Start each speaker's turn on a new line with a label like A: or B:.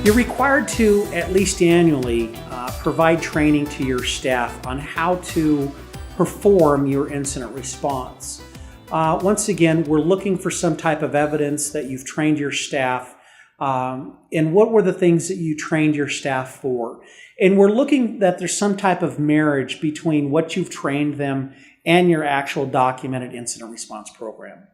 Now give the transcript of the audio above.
A: You're required to, at least annually, provide training to your staff on how to perform your incident response. Once again, we're looking for some type of evidence that you've trained your staff, and what were the things that you trained your staff for. And we're looking that there's some type of marriage between what you've trained them and your actual documented incident response program.